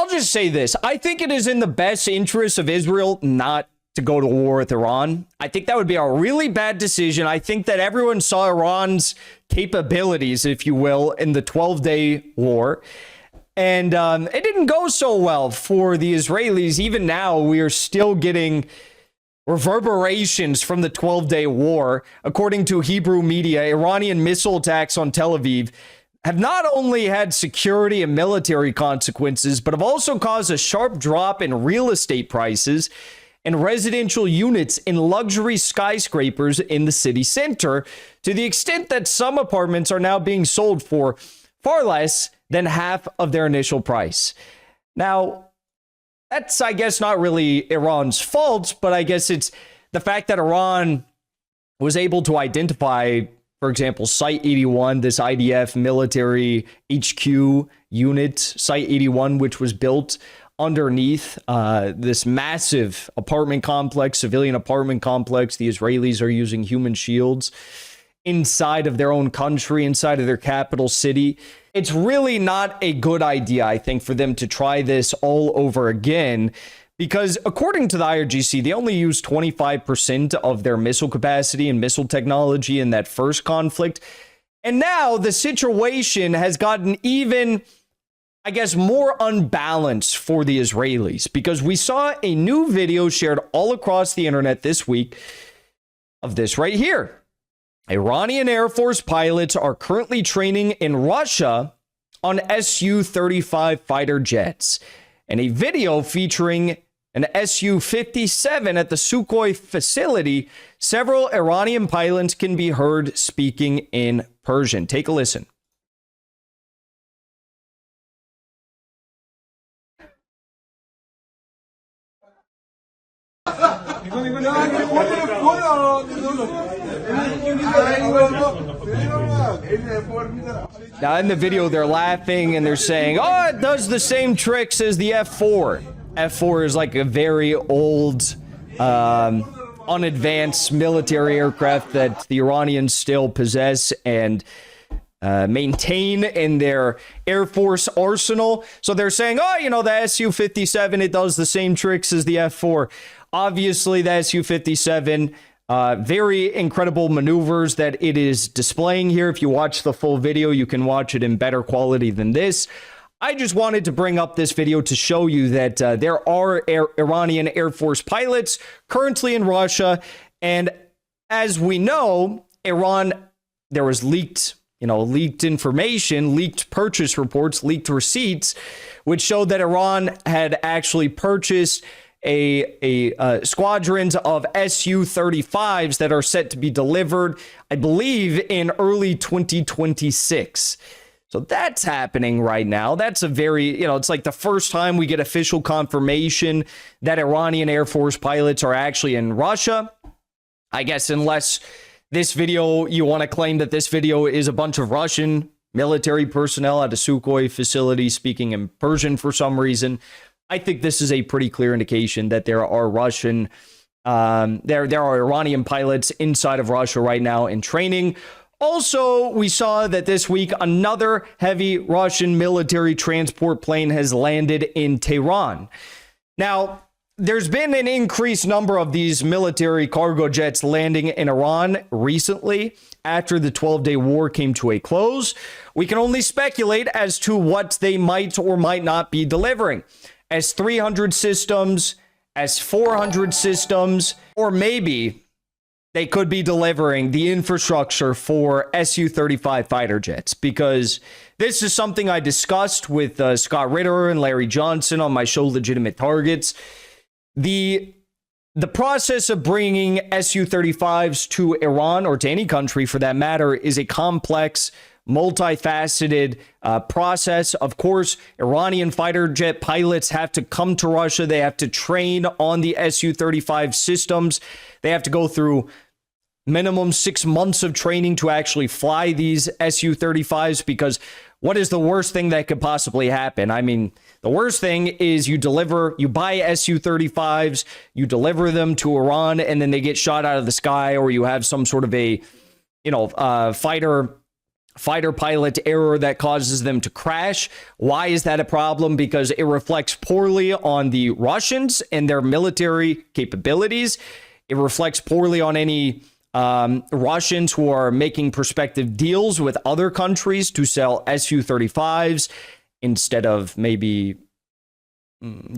I'll just say this. I think it is in the best interest of Israel not to go to war with Iran. I think that would be a really bad decision. I think that everyone saw Iran's capabilities, if you will, in the 12-day war. And it didn't go so well for the Israelis. Even now, we are still getting reverberations from the 12-day war. According to Hebrew media, Iranian missile attacks on Tel Aviv have not only had security and military consequences, but have also caused a sharp drop in real estate prices and residential units in luxury skyscrapers in the city center, to the extent that some apartments are now being sold for far less than half of their initial price. Now, that's, I guess, not really Iran's fault, but I guess it's the fact that Iran was able to identify, for example, Site 81, this IDF military HQ unit, Site 81, which was built underneath this massive apartment complex, civilian apartment complex. The Israelis are using human shields inside of their own country, inside of their capital city. It's really not a good idea, I think, for them to try this all over again, because according to the IRGC, they only used 25% of their missile capacity and missile technology in that first conflict. And now the situation has gotten even, I guess, more unbalanced for the Israelis, because we saw a new video shared all across the internet this week of this right here. Iranian Air Force pilots are currently training in Russia on Su-35 fighter jets. And a video featuring an Su-57 at the Sukhoi facility, several Iranian pilots can be heard speaking in Persian. Take a listen. Now, in the video, they're laughing and they're saying, oh, it does the same tricks as the F-4. F-4 is like a very old, unadvanced military aircraft that the Iranians still possess and maintain in their Air Force arsenal. So they're saying, oh, you know, the Su-57, it does the same tricks as the F-4. Obviously, the Su-57, very incredible maneuvers that it is displaying here. If you watch the full video, you can watch it in better quality than this. I just wanted to bring up this video to show you that there are Iranian Air Force pilots currently in Russia. And as we know, Iran, there was leaked information, leaked purchase reports, leaked receipts, which showed that Iran had actually purchased a squadrons of Su-35s that are set to be delivered, I believe, in early 2026. So that's happening right now. That's a very, it's like the first time we get official confirmation that Iranian Air Force pilots are actually in Russia. I guess unless this video, you want to claim that this video is a bunch of Russian military personnel at a Sukhoi facility speaking in Persian for some reason. I think this is a pretty clear indication that there are there are Iranian pilots inside of Russia right now in training. Also, we saw that this week another heavy Russian military transport plane has landed in Tehran. Now, there's been an increased number of these military cargo jets landing in Iran recently after the 12-day war came to a close. We can only speculate as to what they might or might not be delivering. S-300 systems, S-400 systems, or maybe they could be delivering the infrastructure for Su-35 fighter jets, because this is something I discussed with Scott Ritter and Larry Johnson on my show Legitimate Targets. The process of bringing Su-35s to Iran, or to any country for that matter, is a complex, multifaceted process. Of course, Iranian fighter jet pilots have to come to Russia. They have to train on the Su-35 systems. They have to go through minimum 6 months of training to actually fly these Su-35s, because what is the worst thing that could possibly happen? I mean, the worst thing is you buy Su-35s, you deliver them to Iran, and then they get shot out of the sky, or you have some sort of a, fighter fighter pilot error that causes them to crash. Why is that a problem? Because it reflects poorly on the Russians and their military capabilities. It reflects poorly on any Russians who are making prospective deals with other countries to sell Su-35s instead of maybe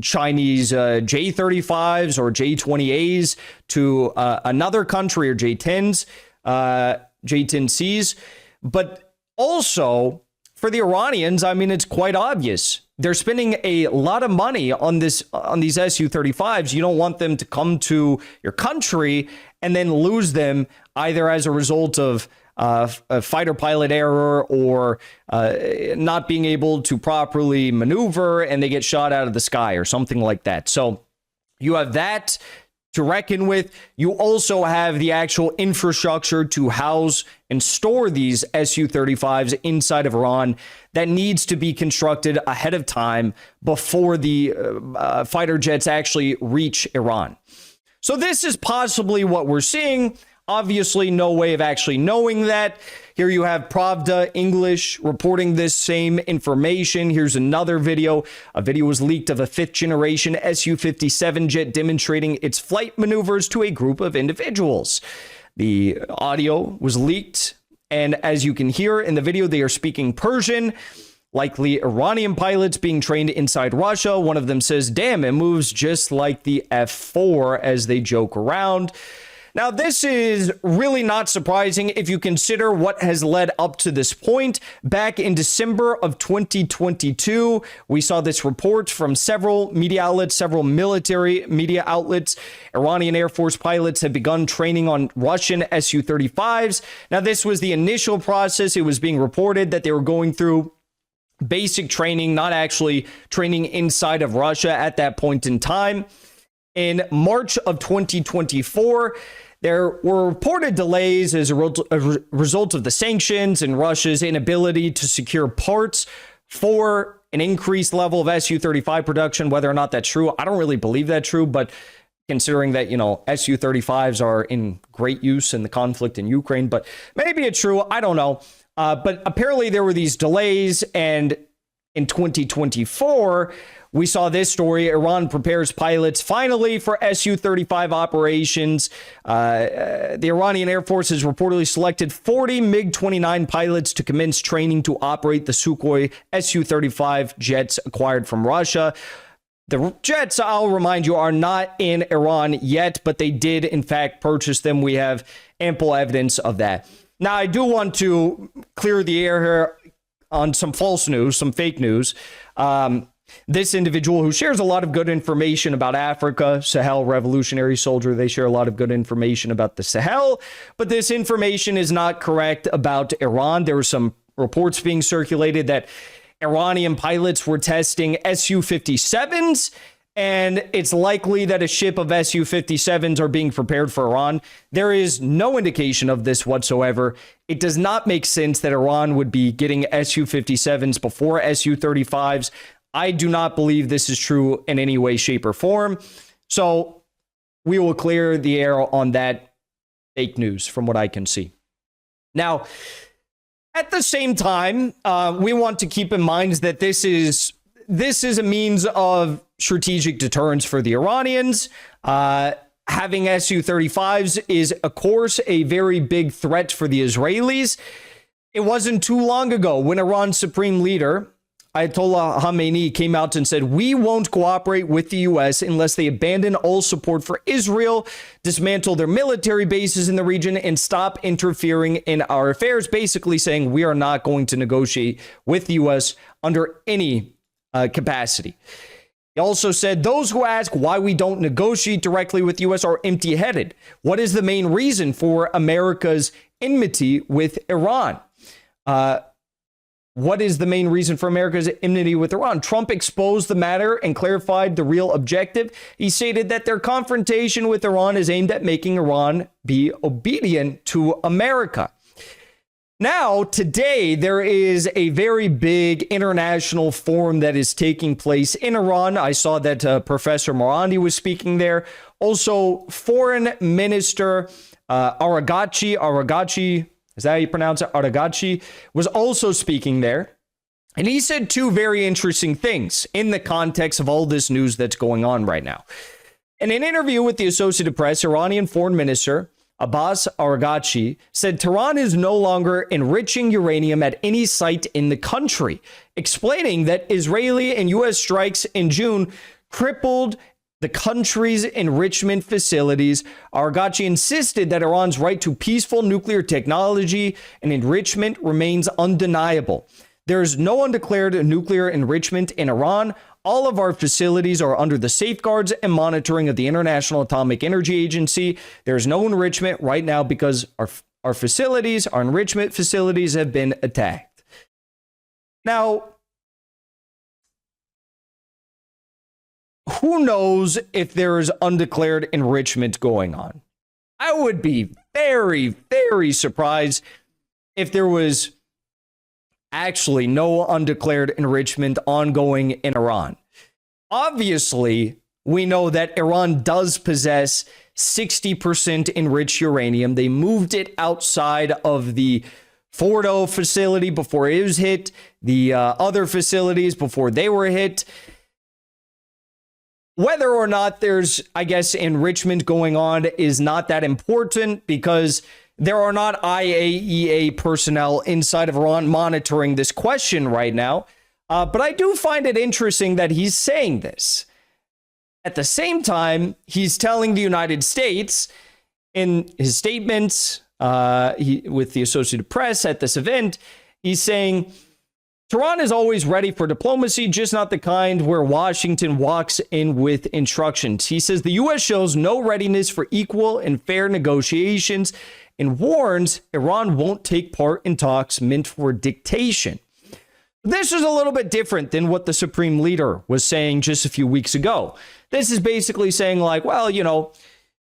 Chinese J-35s or J-20As to another country, or J-10s, J-10Cs. But also, for the Iranians, I mean, it's quite obvious. They're spending a lot of money on these Su-35s. You don't want them to come to your country and then lose them either as a result of a fighter pilot error or not being able to properly maneuver and they get shot out of the sky or something like that. So you have that to reckon with. You also have the actual infrastructure to house and store these Su-35s inside of Iran that needs to be constructed ahead of time before the fighter jets actually reach Iran. So this is possibly what we're seeing. Obviously, no way of actually knowing that. Here you have Pravda English reporting this same information. Here's another video. A video was leaked of a 5th generation Su-57 jet demonstrating its flight maneuvers to a group of individuals. The audio was leaked, and as you can hear in the video, they are speaking Persian, likely Iranian pilots being trained inside Russia. One of them says, "Damn, it moves just like the F-4," as they joke around. Now, this is really not surprising if you consider what has led up to this point. Back in December of 2022, we saw this report from several media outlets, several military media outlets. Iranian Air Force pilots have begun training on Russian Su-35s. Now, this was the initial process. It was being reported that they were going through basic training, not actually training inside of Russia at that point in time. In March of 2024, there were reported delays as a result of the sanctions and Russia's inability to secure parts for an increased level of Su-35 production. Whether or not that's true, I don't really believe that's true, but considering that, Su-35s are in great use in the conflict in Ukraine, but maybe it's true. I don't know. But apparently there were these delays, and in 2024, we saw this story. Iran prepares pilots finally for Su-35 operations. The Iranian Air Force has reportedly selected 40 MiG-29 pilots to commence training to operate the Sukhoi Su-35 jets acquired from Russia. The jets, I'll remind you, are not in Iran yet, but they did, in fact, purchase them. We have ample evidence of that. Now, I do want to clear the air here on some false news, some fake news. This individual who shares a lot of good information about Africa, Sahel Revolutionary Soldier, they share a lot of good information about the Sahel, but this information is not correct about Iran. There were some reports being circulated that Iranian pilots were testing Su-57s, and it's likely that a ship of Su-57s are being prepared for Iran. There is no indication of this whatsoever. It does not make sense that Iran would be getting Su-57s before Su-35s. I do not believe this is true in any way, shape, or form. So we will clear the air on that fake news from what I can see. Now, at the same time, we want to keep in mind that this is a means of strategic deterrence for the Iranians. Having Su-35s is, of course, a very big threat for the Israelis. It wasn't too long ago when Iran's supreme leader, Ayatollah Khamenei, came out and said, "We won't cooperate with the U.S. unless they abandon all support for Israel, dismantle their military bases in the region, and stop interfering in our affairs," basically saying we are not going to negotiate with the U.S. under any capacity. He also said, "Those who ask why we don't negotiate directly with the U.S. are empty-headed. What is the main reason for America's enmity with Iran?" What is the main reason for America's enmity with Iran? Trump exposed the matter and clarified the real objective. He stated that their confrontation with Iran is aimed at making Iran be obedient to America. Now, today, there is a very big international forum that is taking place in Iran. I saw that Professor Morandi was speaking there. Also, Foreign Minister Aragachi, is that how you pronounce it? Aragachi was also speaking there. And he said two very interesting things in the context of all this news that's going on right now. In an interview with the Associated Press, Iranian Foreign Minister Abbas Aragachi said Tehran is no longer enriching uranium at any site in the country, explaining that Israeli and U.S. strikes in June crippled the country's enrichment facilities. Aragachi insisted that Iran's right to peaceful nuclear technology and enrichment remains undeniable. There is no undeclared nuclear enrichment in Iran. All of our facilities are under the safeguards and monitoring of the International Atomic Energy Agency. There is no enrichment right now because our facilities, our enrichment facilities have been attacked. Now, who knows if there is undeclared enrichment going on? I would be very, very surprised if there was actually no undeclared enrichment ongoing in Iran. Obviously, we know that Iran does possess 60% enriched uranium. They moved it outside of the Fordo facility before it was hit, the other facilities before they were hit. Whether or not there's, I guess, enrichment going on is not that important because there are not IAEA personnel inside of Iran monitoring this question right now. But I do find it interesting that he's saying this. At the same time, he's telling the United States in his statements with the Associated Press at this event, he's saying, Tehran is always ready for diplomacy, just not the kind where Washington walks in with instructions. He says the U.S. shows no readiness for equal and fair negotiations and warns Iran won't take part in talks meant for dictation. This is a little bit different than what the Supreme Leader was saying just a few weeks ago. This is basically saying like, well, you know,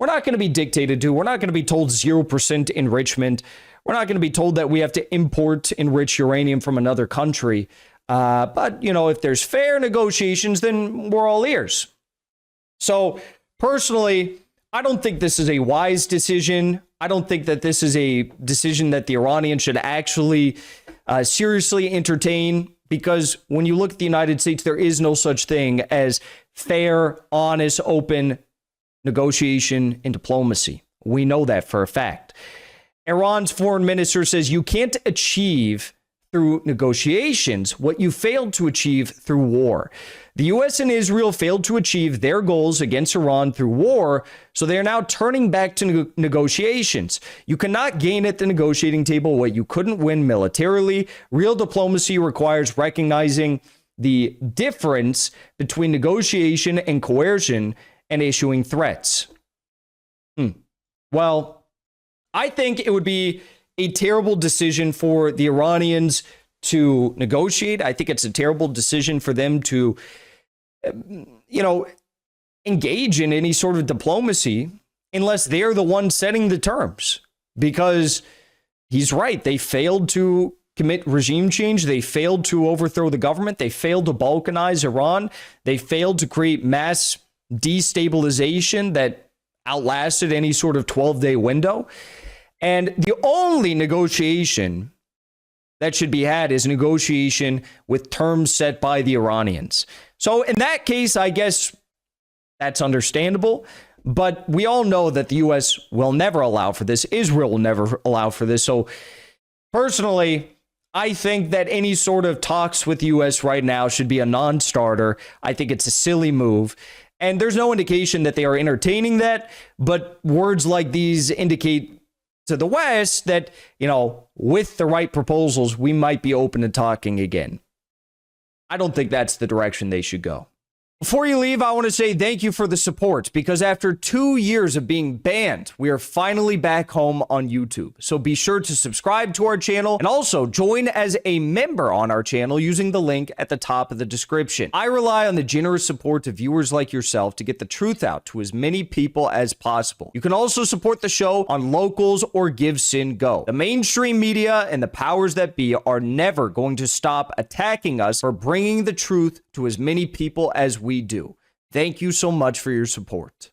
we're not going to be dictated to. We're not going to be told 0% enrichment. We're not going to be told that we have to import enriched uranium from another country. But, you know, if there's fair negotiations, then we're all ears. So personally, I don't think this is a wise decision. I don't think that this is a decision that the Iranians should actually seriously entertain, because when you look at the United States, there is no such thing as fair, honest, open negotiation and diplomacy. We know that for a fact. Iran's foreign minister says you can't achieve through negotiations what you failed to achieve through war. The U.S. and Israel failed to achieve their goals against Iran through war, so they are now turning back to negotiations. You cannot gain at the negotiating table what you couldn't win militarily. Real diplomacy requires recognizing the difference between negotiation and coercion and issuing threats. Well, I think it would be a terrible decision for the Iranians to negotiate. I think it's a terrible decision for them to, engage in any sort of diplomacy unless they're the ones setting the terms. Because he's right. They failed to commit regime change. They failed to overthrow the government. They failed to balkanize Iran. They failed to create mass destabilization that outlasted any sort of 12-day window. And the only negotiation that should be had is negotiation with terms set by the Iranians. So in that case, I guess that's understandable. But we all know that the U.S. will never allow for this. Israel will never allow for this. So personally, I think that any sort of talks with the U.S. right now should be a non-starter. I think it's a silly move. And there's no indication that they are entertaining that. But words like these indicate to the West that, with the right proposals, we might be open to talking again. I don't think that's the direction they should go. Before you leave, I want to say thank you for the support, because after 2 years of being banned, we are finally back home on YouTube. So be sure to subscribe to our channel and also join as a member on our channel using the link at the top of the description. I rely on the generous support of viewers like yourself to get the truth out to as many people as possible. You can also support the show on Locals or Give Sin Go. The mainstream media and the powers that be are never going to stop attacking us for bringing the truth to as many people as we do. Thank you so much for your support.